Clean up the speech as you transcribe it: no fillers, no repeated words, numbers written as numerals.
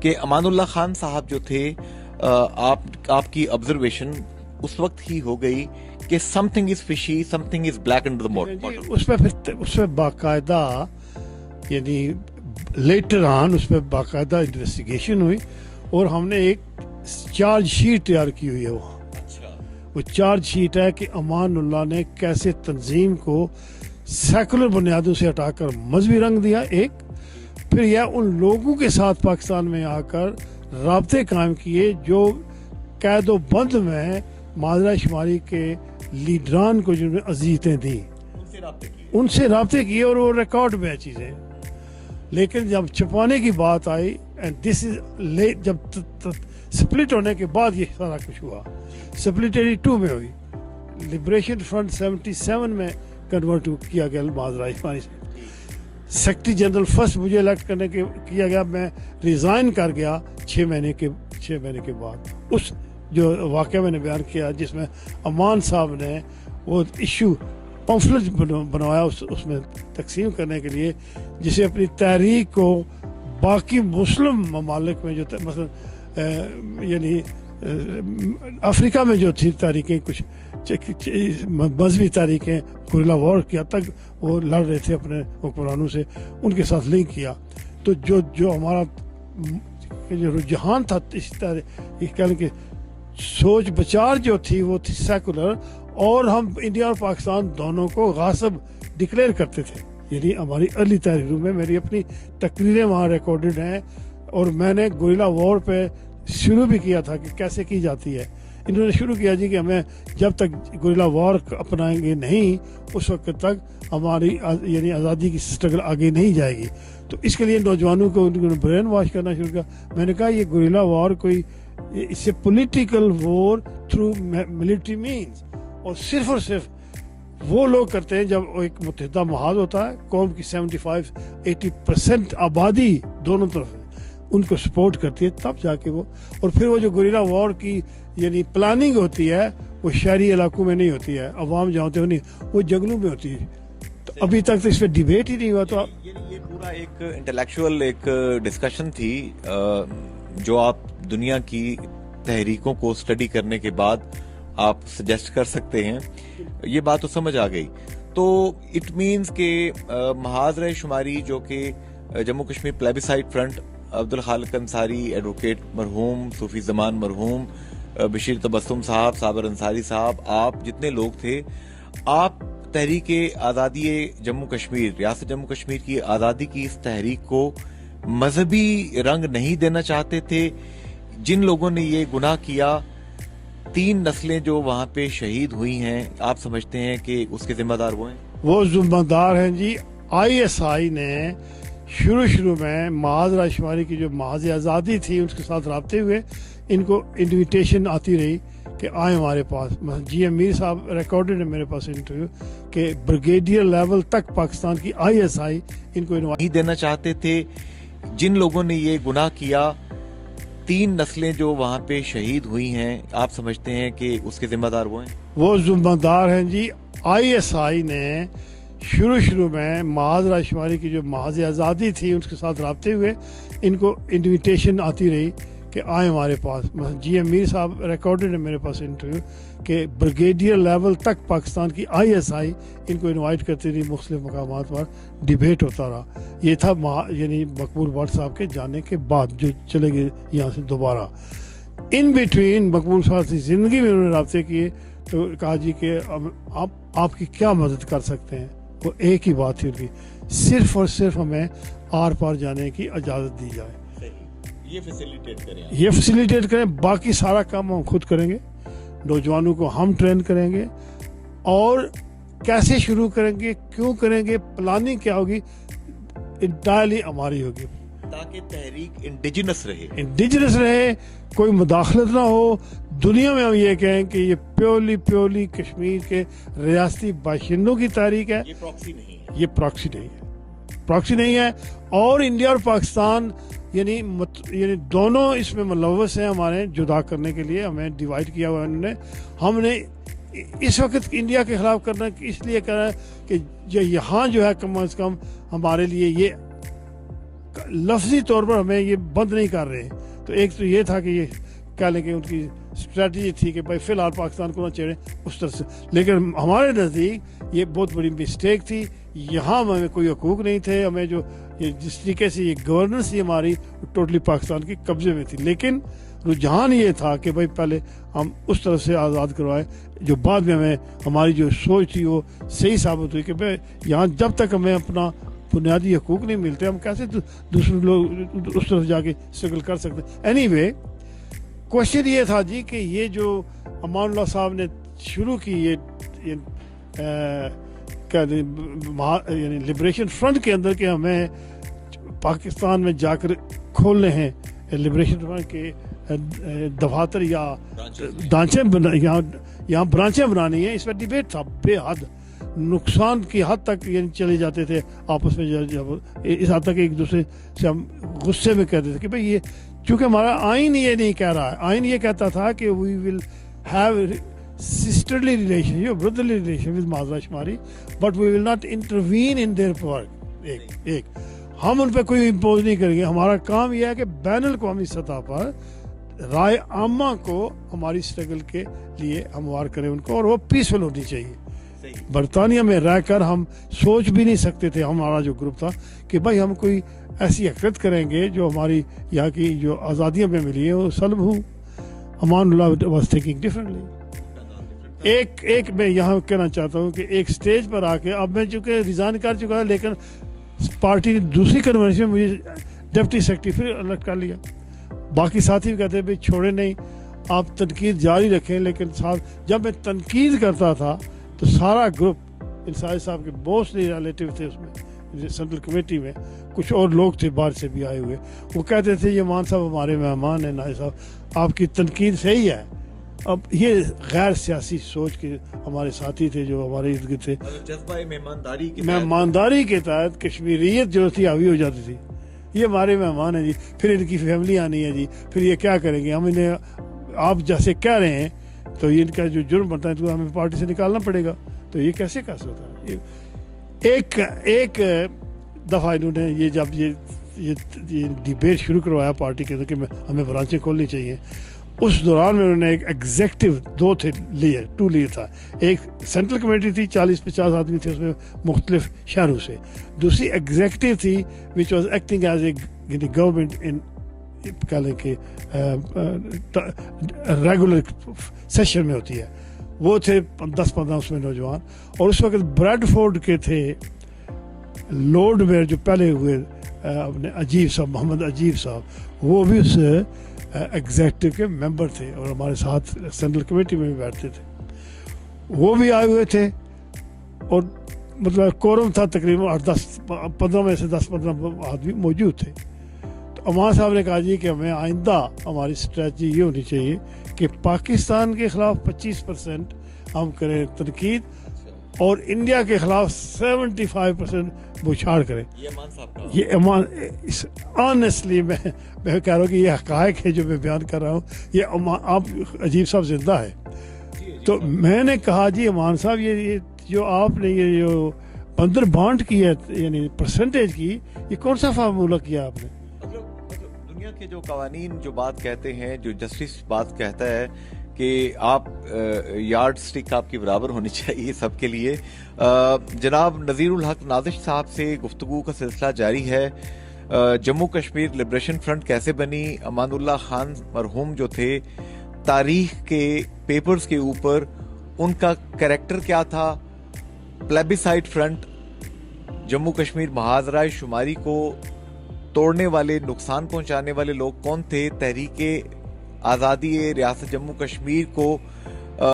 कि अमानुल्लाह खान साहब जो थे, आपकी ऑब्जर्वेशन उस वक्त ही हो गई कि something is fishy, something is black under the bottle. उसमें बाकायदा यानी लेटर ऑन उस पर बाकायदा इन्वेस्टिगेशन हुई और हमने एक चार्जशीट तैयार की हुई है। वो चार्जशीट है कि अमानुल्लाह ने कैसे तंजीम को सेकुलर बुनियादों से हटाकर मजहबी रंग दिया, एक फिर यह उन लोगों के साथ पाकिस्तान में आकर राब्ते कायम किए जो कैदो बंद में माजरा शुमारी के लीडरान को जिन्होंने अजीतें दी, उनसे राब्ते किए और वो रिकॉर्ड में है चीज़ें। लेकिन जब छुपाने की बात आई एंड दिस इज जब स्प्लिट होने के बाद ये सारा कुछ हुआ, स्प्लिट 82 में हुई, लिबरेशन फ्रंट 77 में कन्वर्ट किया गया माजरा शुमारी से। सेक्रेटरी जनरल फर्स्ट मुझे इलेक्ट करने के किया गया, मैं रिजाइन कर गया 6 महीने के बाद। उस जो वाक़या मैंने बयान किया जिसमें अमान साहब ने वो इशू पम्फलेट बनवाया उसमें तकसीम करने के लिए, जिसे अपनी तहरीक को बाकी मुस्लिम ममालिक में जो मसलन यानी अफ्रीका में जो थी तारीखें, कुछ मजहबी तारीखें, गुरिल्ला वॉर किया तक वो लड़ रहे थे अपने हुक्मरानों से, उनके साथ लिंक किया। तो जो हमारा जो रुझान था इस तरह कह कि सोच विचार जो थी वो थी सेकुलर, और हम इंडिया और पाकिस्तान दोनों को गासिब डिक्लेयर करते थे। यानी हमारी अर्ली तहरीरों में मेरी अपनी तकरीरें वहाँ रिकॉर्डेड हैं, और मैंने गुरिल्ला वॉर पे शुरू भी किया था कि कैसे की जाती है। इन्होंने शुरू किया जी कि हमें जब तक गुरिल्ला वॉर अपनाएंगे नहीं उस वक्त तक हमारी यानी आज़ादी की स्ट्रगल आगे नहीं जाएगी। तो इसके लिए नौजवानों को उन्होंने ब्रेन वॉश करना शुरू किया। मैंने कहा ये गुरिल्ला वॉर कोई इससे political war through military means, और सिर्फ वो लोग करते हैं जब एक मुत्तहिदा महाज होता है, कौम की 75-80% आबादी दोनों तरफ है, उनको सपोर्ट करती है, तब जाके वो, और फिर वो जो गुरिल्ला वॉर की यानी प्लानिंग होती है वो शहरी इलाकों में नहीं होती है, अवाम जहाँ होते हो नहीं, वो जंगलों में होती है। तो अभी तक तो इस पर डिबेट ही नहीं हुआ। तो ये पूरा एक इंटेलेक्चुअल एक डिस्कशन थी जो आप दुनिया की तहरीकों को स्टडी करने के बाद आप सजेस्ट कर सकते हैं। ये बात तो समझ आ गई। तो इट मीन्स के महाजरा शुमारी जो कि Jammu Kashmir plebiscite front, Abdul Khaliq Ansari, advocate मरहूम, सूफी जमान मरहूम, बशीर तबस्सुम साहब, साबर अंसारी साहब, आप जितने लोग थे, आप तहरीक आज़ादी जम्मू कश्मीर, रियासत जम्मू कश्मीर की आज़ादी की इस तहरीक को मजहबी रंग नहीं देना चाहते थे। जिन लोगों ने ये गुनाह किया, 3 नस्लें जो वहाँ पे शहीद हुई हैं, आप समझते हैं कि उसके जिम्मेदार वो हैं? वो जिम्मेदार हैं जी। ISI ने शुरू में महाजरा शुमारी की जो महाज आज़ादी थी उसके साथ राब्ते हुए, इनको इन्विटेशन आती रही कि आए हमारे पास। GM मीर साहब रिकॉर्डेड है मेरे पास इंटरव्यू कि ब्रिगेडियर लेवल तक पाकिस्तान की ISI इनको नहीं देना चाहते थे। जिन लोगों ने ये गुनाह किया, 3 नस्लें जो वहाँ पे शहीद हुई हैं, आप समझते हैं कि उसके जिम्मेदार वो हैं? वो जिम्मेदार हैं जी। ISI ने शुरू में महाजरा शुमारी की जो महाज आज़ादी थी उसके साथ राब्ते हुए, इनको इन्विटेशन आती रही कि आए हमारे पास। GM मीर साहब रिकॉर्डेड है मेरे पास इंटरव्यू कि ब्रिगेडियर लेवल तक पाकिस्तान की ISI इनको इनवाइट करती रही, मुख्तलिफ मकामात पर डिबेट होता रहा। ये था यानी मकबूल भट्ट साहब के जाने के बाद जो चले गए यहाँ से दोबारा। इन बिटवीन मकबूल साहब की ज़िंदगी में उन्होंने राब्ते किए, तो कहा जी कि आपकी क्या मदद कर सकते हैं। वो एक ही बात थी उनकी, सिर्फ और सिर्फ हमें आर पार जाने की इजाज़त दी जाए, ये फैसिलिटेट करें, बाकी सारा काम हम खुद करेंगे, नौजवानों को हम ट्रेन करेंगे, और कैसे शुरू करेंगे, क्यों करेंगे, प्लानिंग क्या होगी, इंटायरली हमारी होगी, ताकि तहरीक इंडिजिनस रहे, कोई मुदाखलत ना हो। दुनिया में हम ये कहें कि ये प्योरली कश्मीर के रियासती बाशिंदों की तहरीक है, ये प्रॉक्सी नहीं है, ये प्रॉक्सी नहीं है। और इंडिया और पाकिस्तान यानी दोनों इसमें मुलव्वस हैं। हमारे जुदा करने के लिए हमें डिवाइड किया हुआ है हमने इस वक्त इंडिया के खिलाफ करना इसलिए करा कि यहाँ जो है कम अज़ कम हमारे लिए ये लफ्जी तौर पर हमें ये बंद नहीं कर रहे हैं। तो एक तो ये था कि ये कह लें कि उनकी स्ट्रेटजी थी कि भाई फिलहाल पाकिस्तान को ना छेड़ें उस तरह से, लेकिन हमारे नज़दीक ये बहुत बड़ी मिस्टेक थी। यहाँ हमें कोई हकूक नहीं थे, हमें जो ये जिस तरीके से ये गवर्नेंस थी हमारी टोटली पाकिस्तान के कब्जे में थी। लेकिन रुझान ये था कि भाई पहले हम उस तरफ से आज़ाद करवाएं, जो बाद में हमें हमारी जो सोच थी वो सही साबित हुई कि भाई यहाँ जब तक हमें अपना बुनियादी हकूक नहीं मिलते हम कैसे दूसरे लोग उस तरफ जाके स्ट्रगल कर सकते। एनीवे क्वेश्चन ये था जी कि ये जो अमानुल्लाह साहब ने शुरू की ये यानी लिबरेशन फ्रंट के अंदर के हमें पाकिस्तान में जाकर खोलने हैं लिबरेशन फ्रंट के दफातर या ढांचे यहाँ ब्रांचें बनानी है, इस पर डिबेट था बेहद, नुकसान की हद तक ये चले जाते थे आपस में, जब इस हद तक एक दूसरे से हम गुस्से में कहते थे कि भाई ये चूंकि हमारा आइन ये नहीं कह रहा है, आइन ये कहता था कि we will have sisterly relationship, brotherly relationship with माजरा शुमारी, but we will not intervene in their work. एक हम उन पर कोई इम्पोज नहीं करेंगे। हमारा काम यह है कि बैन अल-अक़वामी सतह पर राय आमा को हमारी स्ट्रगल के लिए हमवार करें उनको, और वो पीसफुल होनी चाहिए। बरतानिया में रहकर हम सोच भी नहीं सकते थे, हमारा जो ग्रुप था, कि भाई हम कोई ऐसी हरकत करेंगे जो हमारी यहाँ की जो आज़ादियाँ में मिली है वो सल्ब हूँ। Amanullah was thinking differently. एक मैं यहाँ कहना चाहता हूँ कि एक स्टेज पर आके, अब मैं चूँकि रिज़ाइन कर चुका है, लेकिन पार्टी ने दूसरी कन्वेंशन में मुझे डिप्टी सेक्रेटरी फिर अलग कर लिया। बाकी साथी भी कहते हैं भाई छोड़े नहीं, आप तनकीद जारी रखें, लेकिन साथ जब मैं तनकीद करता था तो सारा ग्रुप इंसारी साहब के मोस्टली रिलेटिव थे उसमें, सेंट्रल कमेटी में कुछ और लोग थे बाहर से भी आए हुए, वो कहते थे ये मान साहब हमारे मेहमान हैं, नाई साहब आपकी तनकीद सही है। अब ये गैर सियासी सोच के हमारे साथी थे जो हमारे इर्द गिर्द थे, जज्बा मेहमानदारी के तहत कश्मीरियत जो थी हावी हो जाती थी, ये हमारे मेहमान हैं जी, फिर इनकी फैमिली आनी है जी, फिर ये क्या करेंगे, हम इन्हें आप जैसे कह रहे हैं तो इनका जो जुर्म बनता है तो हमें पार्टी से निकालना पड़ेगा। तो ये कैसे कर सकता है। एक दफ़ा इन्होंने ये जब ये डिबेट शुरू करवाया पार्टी के अंदर कि हमें ब्रांचें खोलनी चाहिए, उस दौरान में उन्होंने एक एग्जेक्टिव टू लिए था। एक सेंट्रल कमेटी थी, 40-50 आदमी थे उसमें मुख्तलिफ शहरों से, दूसरी एग्जेक्टिव थी which was acting as a government in कह लें कि रेगुलर सेशन में होती है, वो थे 10-15 उसमें नौजवान। और उस वक्त ब्रैडफोर्ड के थे लॉर्ड मेयर जो पहले हुए अपने अजीब साहब, मोहम्मद अजीब साहब, वो भी उस एग्जेक्टिव के मेंबर थे और हमारे साथ सेंट्रल कमेटी में भी बैठते थे, वो भी आए हुए थे। और मतलब कोरम था तकरीबन 15 में से 10-15 आदमी मौजूद थे। तो अमान साहब ने कहा जी कि हमें आइंदा हमारी स्ट्रेटजी ये होनी चाहिए कि पाकिस्तान के खिलाफ 25% हम करें तनकीद और इंडिया के खिलाफ 75% बुछाड़ करें। ये अमान ऑनेस्टली मैं कह रहा हूँ कि ये हकायक है जो मैं बयान कर रहा हूँ, ये आप अजीब साहब जिंदा है। तो मैंने कहा जी अमान साहब ये जो आपने ये जो बंदर बांट की है यानी परसेंटेज की, ये कौन सा फार्मूला किया आपने। मतलब दुनिया के जो कवानीन जो बात कहते हैं, जो जस्टिस बात कहता है कि आप यार्ड स्टिक आपकी बराबर होनी चाहिए सबके लिए। जनाब नज़ीरुल हक नादिश साहब से गुफ्तगू का सिलसिला जारी है। जम्मू कश्मीर लिबरेशन फ्रंट कैसे बनी, अमानुल्लाह खान मरहूम जो थे, तारीख के पेपर्स के ऊपर उनका कैरेक्टर क्या था, प्लेबिसाइड फ्रंट, जम्मू कश्मीर महाजरा शुमारी को तोड़ने वाले, नुकसान पहुंचाने वाले लोग कौन थे, तहरीके आज़ादी रियासत जम्मू कश्मीर को